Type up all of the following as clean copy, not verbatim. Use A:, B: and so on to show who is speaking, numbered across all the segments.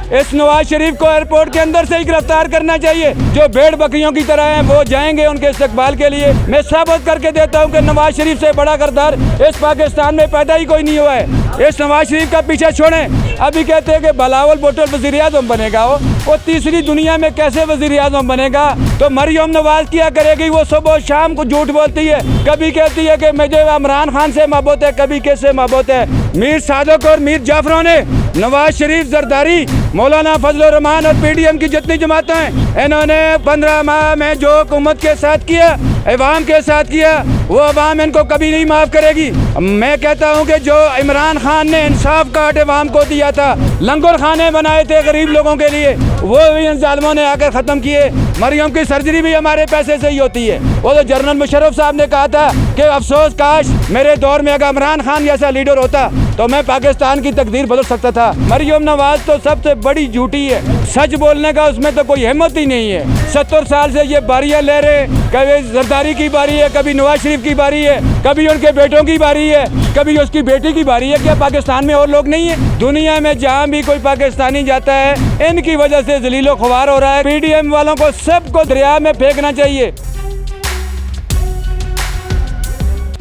A: इस नवाज शरीफ को एयरपोर्ट के अंदर से ही गिरफ्तार करना चाहिए। जो भेड़ बकरियों की तरह हैं वो जाएंगे उनके इस्तकबाल के लिए। मैं साबित करके देता हूँ कि नवाज शरीफ से बड़ा गद्दार इस पाकिस्तान में पैदा ही कोई नहीं हुआ है। इस नवाज शरीफ का पीछा छोड़ें। अभी कहते हैं कि बिलावल भुट्टो वज़ीर-ए-आज़म बनेगा। वो तीसरी दुनिया में कैसे वज़ीर-ए-आज़म बनेगा? तो मरियम नवाज क्या करेगी? वो सुबह शाम को झूठ बोलती है। कभी कहती है कि मुझे इमरान खान से मोहब्बत है, कभी किससे मोहब्बत है। मीर सादक और मीर जाफरों ने नवाज शरीफ, जरदारी, मौलाना फजलुर रहमान और PDM की जितनी जमातें हैं, इन्होंने 15 माह में जो हुकूमत के साथ किया, अवाम के साथ किया, वो अवाम इनको कभी नहीं माफ़ करेगी। मैं कहता हूँ कि जो इमरान खान ने इंसाफ कार्ड अवाम को दिया था, लंगर खाने बनाए थे गरीब लोगों के लिए, वो भी इन जालिमों ने आकर ख़त्म किए। मरियम की सर्जरी भी हमारे पैसे से ही होती है। वो तो जनरल मुशर्रफ साहब ने कहा था कि अफसोस काश मेरे दौर में अगर इमरान खान जैसा लीडर होता तो मैं पाकिस्तान की तकदीर बदल सकता था। मरियम नवाज तो सबसे बड़ी झूठी है। सच बोलने का उसमें तो कोई हिम्मत ही नहीं है। 70 साल से ये बारियां ले रहे, कभी जरदारी की बारी है, कभी नवाज शरीफ की बारी है, कभी उनके बेटों की बारी है, कभी उसकी बेटी की बारी है। क्या पाकिस्तान में और लोग नहीं है? दुनिया में जहाँ भी कोई पाकिस्तानी जाता है इनकी वजह से जलीलो ख्वार हो रहा है। PDM वालों को सबको दरिया में फेंकना चाहिए।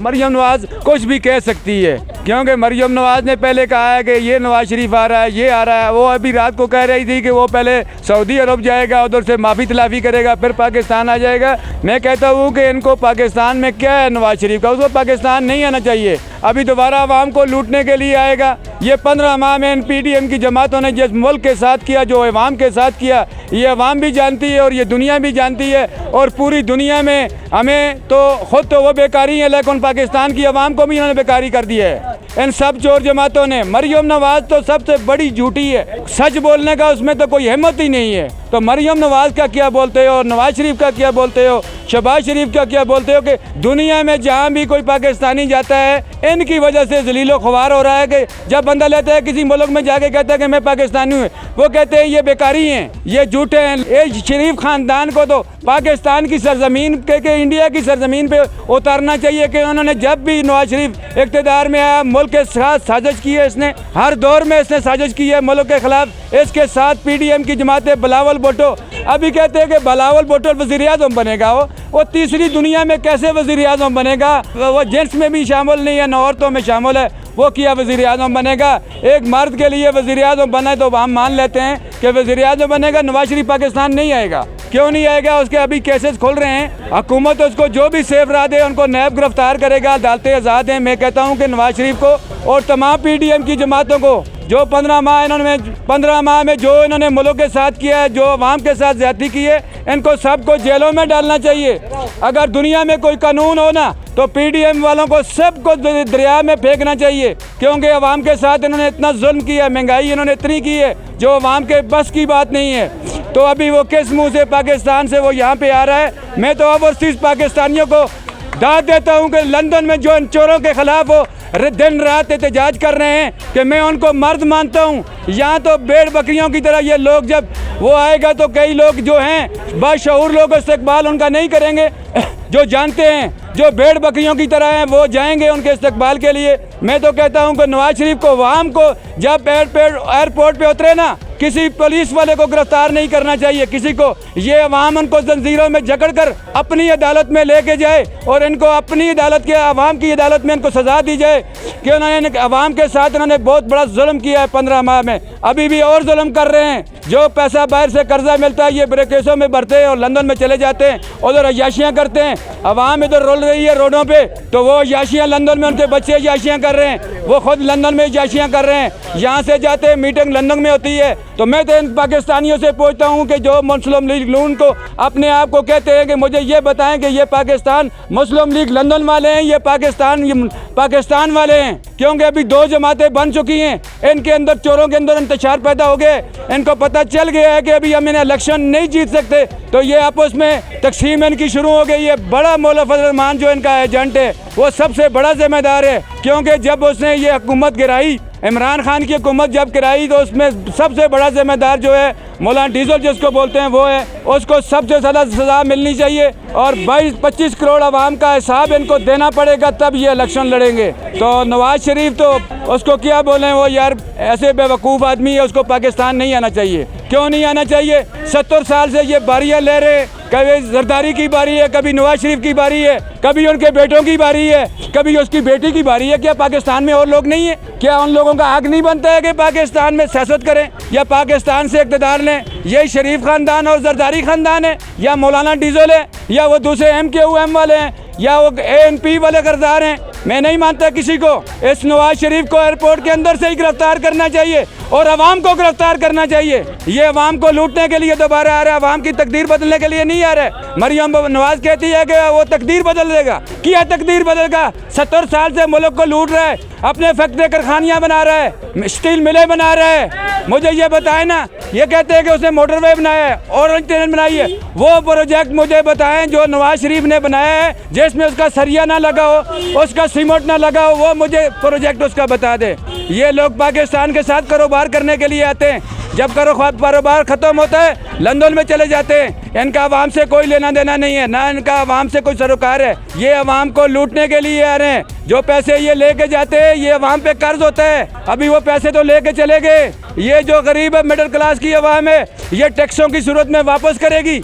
A: मरियम नवाज कुछ भी कह सकती है, क्योंकि मरियम नवाज ने पहले कहा है कि ये नवाज शरीफ आ रहा है, ये आ रहा है। वो अभी रात को कह रही थी कि वो पहले सऊदी अरब जाएगा, उधर से माफ़ी तलाफ़ी करेगा, फिर पाकिस्तान आ जाएगा। मैं कहता हूँ कि इनको पाकिस्तान में क्या है नवाज शरीफ का, उसको पाकिस्तान नहीं आना चाहिए। अभी दोबारा आवाम को लूटने के लिए आएगा। ये 15 माह में इन PDM की जमातों ने जिस मुल्क के साथ किया, जो अवाम के साथ किया, ये अवाम भी जानती है और ये दुनिया भी जानती है। और पूरी दुनिया में हमें तो ख़ुद तो वो बेकारी है, लेकिन पाकिस्तान की अवाम को भी इन्होंने बेकारी कर दिया है इन सब चोर जमातों ने। मरियम नवाज तो सबसे बड़ी झूठी है। सच बोलने का उसमें तो कोई हिम्मत ही नहीं है। तो मरियम नवाज का क्या बोलते हो, नवाज शरीफ का क्या बोलते हो, शहबाज शरीफ का क्या बोलते हो कि दुनिया में जहाँ भी कोई पाकिस्तानी जाता है इनकी वजह से जलीलो ख्वार हो रहा है। कि जब बंदा लेता है किसी मुल्क में जाके कहता है कि मैं पाकिस्तानी हूँ, वो कहते हैं ये बेकारी हैं, ये झूठे हैं। ये शरीफ ख़ानदान को तो पाकिस्तान की सरजमीन के इंडिया की सरजमीन पे उतारना चाहिए कि उन्होंने जब भी नवाज शरीफ इक़्तिदार में आया मुल्क के साथ साजिश की है। इसने हर दौर में इसने साजिश की है मुल्क के ख़िलाफ़। इसके साथ PDM की जमातें, बिलावल भुट्टो, अभी कहते हैं कि बिलावल भुट्टो वज़ीर-ए-आज़म बनेगा। वो तीसरी दुनिया में कैसे वज़ीर-ए-आज़म बनेगा? वो जेंट्स में भी शामिल नहीं है, न औरतों में शामिल है। वो क्या वज़ीर-ए-आज़म बनेगा? एक मर्द के लिए वज़ीर-ए-आज़म बना है तो हम मान लेते हैं कि वज़ीर-ए-आज़म बनेगा। नवाज शरीफ पाकिस्तान नहीं आएगा। क्यों नहीं आएगा? उसके अभी केसेस खुल रहे हैं। हुकूमत उसको जो भी सेफ रहा दे उनको नैब गिरफ्तार करेगा। अदालतें आज़ाद हैं। मैं कहता हूँ कि नवाज शरीफ को और तमाम PDM की जमातों को जो 15 माह में जो इन्होंने मुल्क के साथ किया है, जो अवाम के साथ ज़्यादती की है, इनको सबको जेलों में डालना चाहिए। अगर दुनिया में कोई कानून हो ना तो PDM वालों को सबको दरिया में फेंकना चाहिए, क्योंकि अवाम के साथ इन्होंने इतना जुल्म किया, महंगाई इन्होंने इतनी की है जो अवाम के बस की बात नहीं है। तो अभी वो किस मुँह से पाकिस्तान से वो यहाँ पे आ रहा है? मैं तो ओवरसीज़ पाकिस्तानियों को दाद देता हूँ कि लंदन में जो इन चोरों के ख़िलाफ़ वो दिन रात एहतजाज कर रहे हैं कि मैं उनको मर्द मानता हूँ। यहाँ तो भेड़ बकरियों की तरह ये लोग, जब वो आएगा तो कई लोग जो हैं बाशऊर लोग इस्तकबाल उनका नहीं करेंगे। जो जानते हैं, जो भेड़ बकरियों की तरह हैं, वो जाएंगे उनके इस्तकबाल के लिए। मैं तो कहता हूँ कि नवाज शरीफ को अवाम को जब एयरपोर्ट पे उतरे ना, किसी पुलिस वाले को गिरफ्तार नहीं करना चाहिए किसी को। ये अवाम उनको जंजीरों में जकड़कर अपनी अदालत में लेके जाए और इनको अपनी अदालत के, अवाम की अदालत में इनको सज़ा दी जाए कि उन्होंने अवाम के साथ इन्होंने बहुत बड़ा जुल्म किया है 15 माह में। अभी भी और जुल्म कर रहे हैं। जो पैसा बाहर से कर्जा मिलता है ये बड़े केसों में भरते हैं और लंदन में चले जाते हैं, उधर अय्याशियाँ करते हैं। अवाम इधर रोल रही है रोडों पे, तो वो अय्याशियाँ लंदन में, उनके बच्चे अय्याशियाँ कर रहे हैं, वो खुद लंदन में अय्याशियाँ कर रहे हैं। यहाँ से जाते हैं, मीटिंग लंदन में होती है। तो मैं तो इन पाकिस्तानियों से पूछता हूँ कि जो मुस्लिम लीग नून को अपने आप को कहते हैं कि मुझे ये बताएं कि ये पाकिस्तान मुस्लिम लीग लंदन वाले हैं, ये पाकिस्तान वाले हैं? क्योंकि अभी 2 जमातें बन चुकी हैं। इनके अंदर, चोरों के अंदर इंतशार पैदा हो गए। इनको पता चल गया है कि अभी हम इन्हें इलेक्शन नहीं जीत सकते, तो ये आपस में तकसीम इनकी शुरू हो गई है। बड़ा मौला फजल रहमान जो इनका एजेंट है वो सबसे बड़ा जिम्मेदार है, क्योंकि जब उसने ये हुकूमत गिराई, इमरान खान की हुकूमत जब गिराई, तो उसमें सबसे बड़ा जिम्मेदार जो है मौलाना डीजल जिसको बोलते हैं वो है। उसको सबसे ज़्यादा सज़ा मिलनी चाहिए और 22-25 करोड़ आवाम का हिसाब इनको देना पड़ेगा, तब ये इलेक्शन लड़ेंगे। तो नवाज शरीफ तो उसको क्या बोलें, वो यार ऐसे बेवकूफ़ आदमी है, उसको पाकिस्तान नहीं आना चाहिए। क्यों नहीं आना चाहिए? 70 साल से ये बारियां ले रहे, कभी जरदारी की बारी है, कभी नवाज शरीफ की बारी है, कभी उनके बेटों की बारी है, कभी उसकी बेटी की बारी है। क्या पाकिस्तान में और लोग नहीं है? क्या उन लोगों का हक नहीं बनता है कि पाकिस्तान में सियासत करें या पाकिस्तान से इक़्तिदार लें? यही शरीफ खानदान और जरदारी खानदान है, या मौलाना डीजल है, या वो दूसरे MKUM वाले हैं, या वो ANP वाले किरदार हैं। मैं नहीं मानता किसी को। इस नवाज शरीफ को एयरपोर्ट के अंदर से ही गिरफ्तार करना चाहिए और अवाम को गिरफ्तार करना चाहिए। ये अवाम को लूटने के लिए दोबारा आ रहा है, अवाम की तकदीर बदलने के लिए नहीं आ रहा है। मरियम नवाज कहती है कि वो तकदीर बदल देगा। क्या तकदीर बदलेगा? 70 साल से मुल्क को लूट रहा है, अपने फैक्ट्री कारखानियाँ बना रहा है, स्टील मिलें बना रहा है। मुझे ये बताए ना, ये कहते हैं कि उसने मोटरवे बनाया है, ऑरेंज ट्रेन बनाई है। वो प्रोजेक्ट मुझे बताएं जो नवाज शरीफ ने बनाया है, जिसमें उसका सरिया ना लगा हो, उसका सीमेंट ना लगा हो, वो मुझे प्रोजेक्ट उसका बता दे। ये लोग पाकिस्तान के साथ कारोबार करने के लिए आते हैं, जब कारोबार ख़त्म होता है लंदन में चले जाते हैं। इनका अवाम से कोई लेना देना नहीं है, ना इनका अवाम से कोई सरोकार है। ये अवाम को लूटने के लिए आ रहे हैं। जो पैसे ये लेके जाते हैं, ये अवाम पे कर्ज होता है। अभी वो पैसे तो लेके चले गए। ये जो गरीब है, मिडिल क्लास की अवाम है, ये टैक्सों की सूरत में वापस करेगी।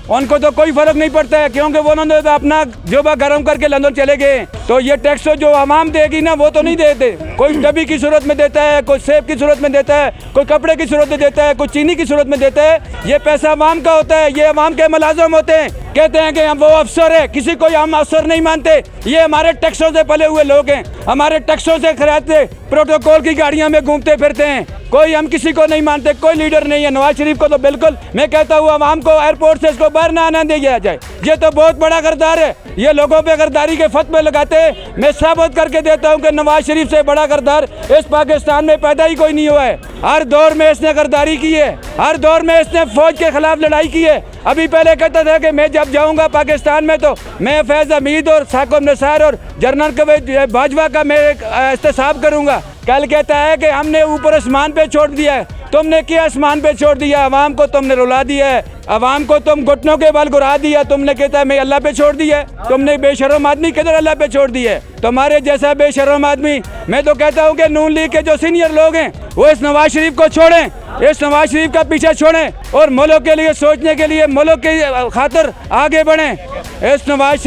A: उनको तो कोई फर्क नहीं पड़ता है, क्योंकि वो उन्होंने अपना जोबा गर्म करके लंदन चले गए। तो ये टैक्स जो आवाम देगी ना, वो तो नहीं देते। कोई डब्बी की सूरत में देता है, कोई सेब की सूरत में देता है, कोई कपड़े की सूरत में देता है, कोई चीनी की सूरत में देता है। ये पैसा आवाम का होता है, ये आवाम के मुलाजिम होते हैं। कहते हैं कि हम वो अफसर है, किसी को हम अफसर नहीं मानते। ये हमारे टैक्सों से पले हुए लोग हैं, हमारे टैक्सों से खरीदते, प्रोटोकॉल की गाड़ियां में घूमते फिरते हैं। कोई हम किसी को नहीं मानते, कोई लीडर नहीं है। नवाज शरीफ को तो बिल्कुल, मैं कहता हूँ आवाम को एयरपोर्ट से इसको बाहर ना आने दिया जाए। ये तो बहुत बड़ा गद्दार है, ये लोगों पे गद्दारी के फतवे लगाते हैं। मैं साबित करके देता हूँ कि नवाज शरीफ से बड़ा गद्दार इस पाकिस्तान में पैदा ही कोई नहीं हुआ है। हर दौर में इसने गद्दारी की है, हर दौर में इसने फौज के खिलाफ लड़ाई की है। अभी पहले कहता था कि मैं जब जाऊंगा पाकिस्तान में तो मैं फैज़ हमीद और साकिब निसार और जनरल कवैत बाजवा का मैं एहतसाब करूंगा। कल कहता है कि हमने ऊपर आसमान पे छोड़ दिया है। तुमने क्या आसमान पे छोड़ दिया? अवाम को तुमने रुला दिया है, अवाम को तुम घुटनों के बल गिरा दिया। तुमने कहता है मैं अल्लाह पे छोड़ दिया है। तुमने बेशर्म आदमी किधर अल्लाह पे छोड़ दिया है? तुम्हारे जैसा बेशर्म आदमी, मैं तो कहता हूँ कि नून लीग के जो सीनियर लोग हैं वो इस नवाज शरीफ को छोड़ें, इस नवाज शरीफ का पीछा छोड़ें और मुल्क के लिए सोचने के लिए, मुल्क की खातिर आगे बढ़ें। इस नवाज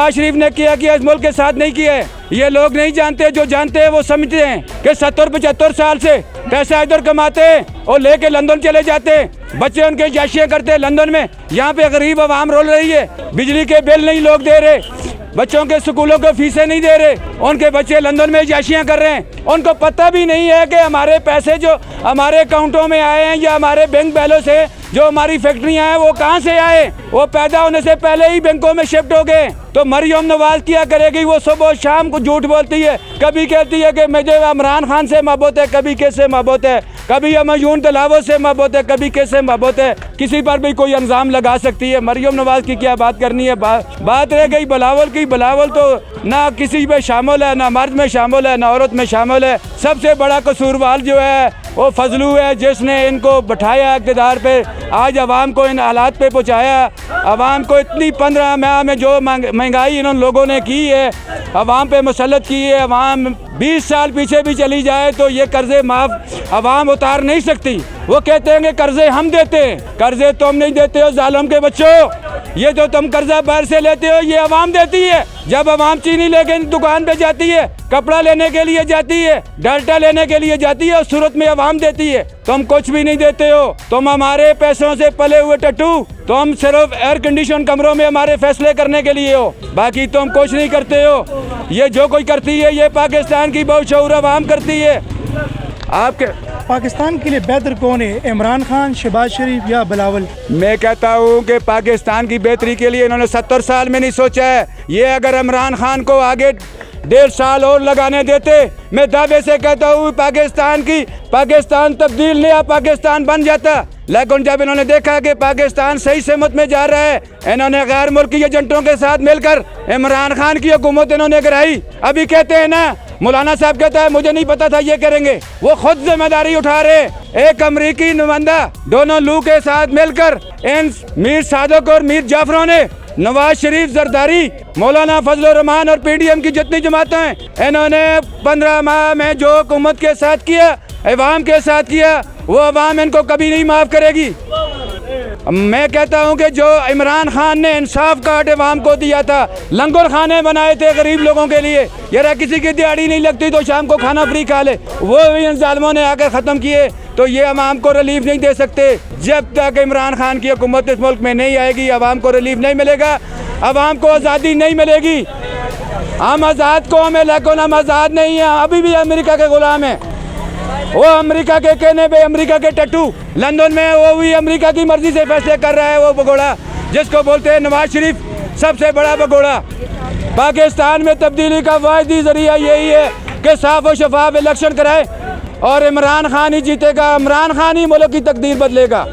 A: शरीफ ने किया इस मुल्क के साथ नहीं किया है। ये लोग नहीं जानते, जो जानते हैं वो समझते हैं कि 70-75 साल से पैसा इधर कमाते हैं और लेके लंदन चले जाते हैं। बच्चे उनके जाशियाँ करते हैं लंदन में। यहाँ पे गरीब आवाम रोल रही है, बिजली के बिल नहीं लोग दे रहे, बच्चों के स्कूलों को फीसें नहीं दे रहे, उनके बच्चे लंदन में जाशियाँ कर रहे हैं। उनको पता भी नहीं है कि हमारे पैसे जो हमारे अकाउंटों में आए हैं या हमारे बैंक बैलों से जो हमारी फैक्ट्रियां हैं वो कहां से आए? वो पैदा होने से पहले ही बैंकों में शिफ्ट हो गए। तो मरियम नवाज क्या करेगी? वो सुबह शाम को झूठ बोलती है, कभी कहती है कि मुझे इमरान खान से मोहब्बत है, कभी किससे मोहब्बत है, कभी अमयून तलावत से मोहब्बत है, कभी किससे मोहब्बत है। किसी पर भी कोई इल्ज़ाम लगा सकती है। मरियम नवाज की क्या बात करनी है? बात रह गई बिलावल की। बिलावल तो ना किसी में शामिल है, ना मर्द में शामिल है, ना औरत में शामिल है। सबसे बड़ा कसूरवार जो है वो फजलू है, जिसने इनको बिठाया इक़्तिदार पे, आज अवाम को इन हालात पे पहुँचाया। अवाम को इतनी 15 माह में जो महंगाई इन लोगों ने की है, अवाम पे मुसल्लत की है। अवाम 20 साल पीछे भी चली जाए तो ये कर्जे माफ़ अवाम उतार नहीं सकती। वो कहते हैं कि कर्जे हम देते हैं, कर्जे तुम नहीं देते हो जालिम के बच्चों। ये जो तुम कर्जा बाहर से लेते हो ये अवाम देती है। जब अवाम चीनी लेके दुकान पे जाती है, कपड़ा लेने के लिए जाती है, डाल्टा लेने के लिए जाती है, उस सूरत में अवाम देती है। तुम कुछ भी नहीं देते हो, तुम हमारे पैसों से पले हुए टट्टू। तुम सिर्फ एयर कंडीशन कमरों में हमारे फैसले करने के लिए हो, बाकी तुम कुछ नहीं करते हो। ये जो कोई करती है ये पाकिस्तान की बहुत शऊर अवाम करती है। आपके
B: पाकिस्तान के लिए बेहतर कौन है, इमरान खान, शहबाज शरीफ या बिलावल?
A: मैं कहता हूँ कि पाकिस्तान की बेहतरी के लिए इन्होंने 70 साल में नहीं सोचा है। ये अगर इमरान खान को आगे 1.5 साल और लगाने देते, मैं दावे से कहता हूँ पाकिस्तान तब्दील नया पाकिस्तान बन जाता। लेकिन जब इन्होंने देखा कि पाकिस्तान सही समत में जा रहा है, इन्होंने गैर मुल्की एजेंटों के साथ मिलकर इमरान खान की हुकूमत इन्होंने गिराई। अभी कहते हैं ना, मौलाना साहब कहता है मुझे नहीं पता था ये करेंगे। वो खुद जिम्मेदारी उठा रहे। एक अमरीकी नुमाइंदा दोनों लू के साथ मिलकर इन मीर सादक और मीर जाफरों ने नवाज शरीफ, जरदारी, मौलाना फजल रहमान और PDM की जितनी जमातें हैं, इन्होंने 15 माह में जो हुकूमत के साथ किया, अवाम के साथ किया, वो अवाम इनको कभी नहीं माफ़ करेगी। मैं कहता हूं कि जो इमरान खान ने इंसाफ कार्ड अवाम को दिया था, लंगर खाने बनाए थे गरीब लोगों के लिए, यार किसी की दिहाड़ी नहीं लगती तो शाम को खाना फ्री खा ले, वो भी इन जालिमों ने आकर ख़त्म किए। तो ये अवाम को रिलीफ नहीं दे सकते। जब तक इमरान खान की हुकूमत इस मुल्क में नहीं आएगी, अवाम को रिलीफ नहीं मिलेगा, अवाम को आज़ादी नहीं मिलेगी। हम आज़ाद कौम है, लेकिन हम आज़ाद नहीं हैं, अभी भी अमेरिका के ग़ुलाम हैं। वो अमेरिका के कहने पे अमेरिका के टट्टू, लंदन में वो भी अमेरिका की मर्जी से फैसले कर रहा है। वो भगोड़ा जिसको बोलते हैं नवाज शरीफ, सबसे बड़ा भगोड़ा। पाकिस्तान में तब्दीली का वाहिदी जरिया यही है कि साफ और शफाफ इलेक्शन कराए और इमरान खान ही जीतेगा। इमरान खान ही मुल्क की तकदीर बदलेगा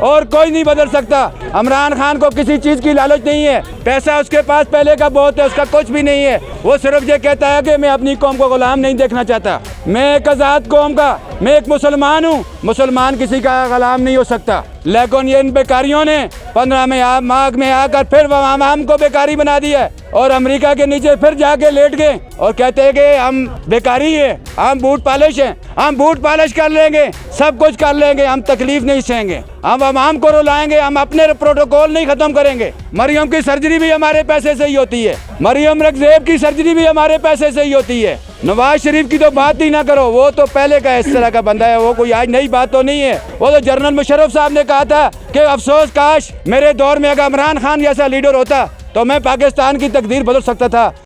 A: और कोई नहीं बदल सकता। इमरान खान को किसी चीज़ की लालच नहीं है, पैसा उसके पास पहले का बहुत है, उसका कुछ भी नहीं है। वो सिर्फ ये कहता है कि मैं अपनी कौम को गुलाम नहीं देखना चाहता। मैं एक आज़ाद कौम का, मैं एक मुसलमान हूँ, मुसलमान किसी का गुलाम नहीं हो सकता। लेकिन ये इन बेकारियों ने 15 माह में आकर फिर आवाम को बेकारी बना दिया और अमेरिका के नीचे फिर जाके लेट गए और कहते हैं कि हम बेकारी हैं, हम बूट पॉलिश हैं, हम बूट पॉलिश कर लेंगे, सब कुछ कर लेंगे, हम तकलीफ नहीं सहेंगे, हम आवाम को रुलाएंगे, हम अपने प्रोटोकॉल नहीं ख़त्म करेंगे। मरियम की सर्जरी भी हमारे पैसे से ही होती है, मरियम रगज़ेब की सर्जरी भी हमारे पैसे से ही होती है। नवाज शरीफ की तो बात ही ना करो, वो तो पहले का इस तरह का बंदा है, वो कोई आज नई बात तो नहीं है। वो तो जनरल मुशर्रफ साहब ने कहा था कि अफसोस काश मेरे दौर में अगर इमरान खान जैसा लीडर होता तो मैं पाकिस्तान की तकदीर बदल सकता था।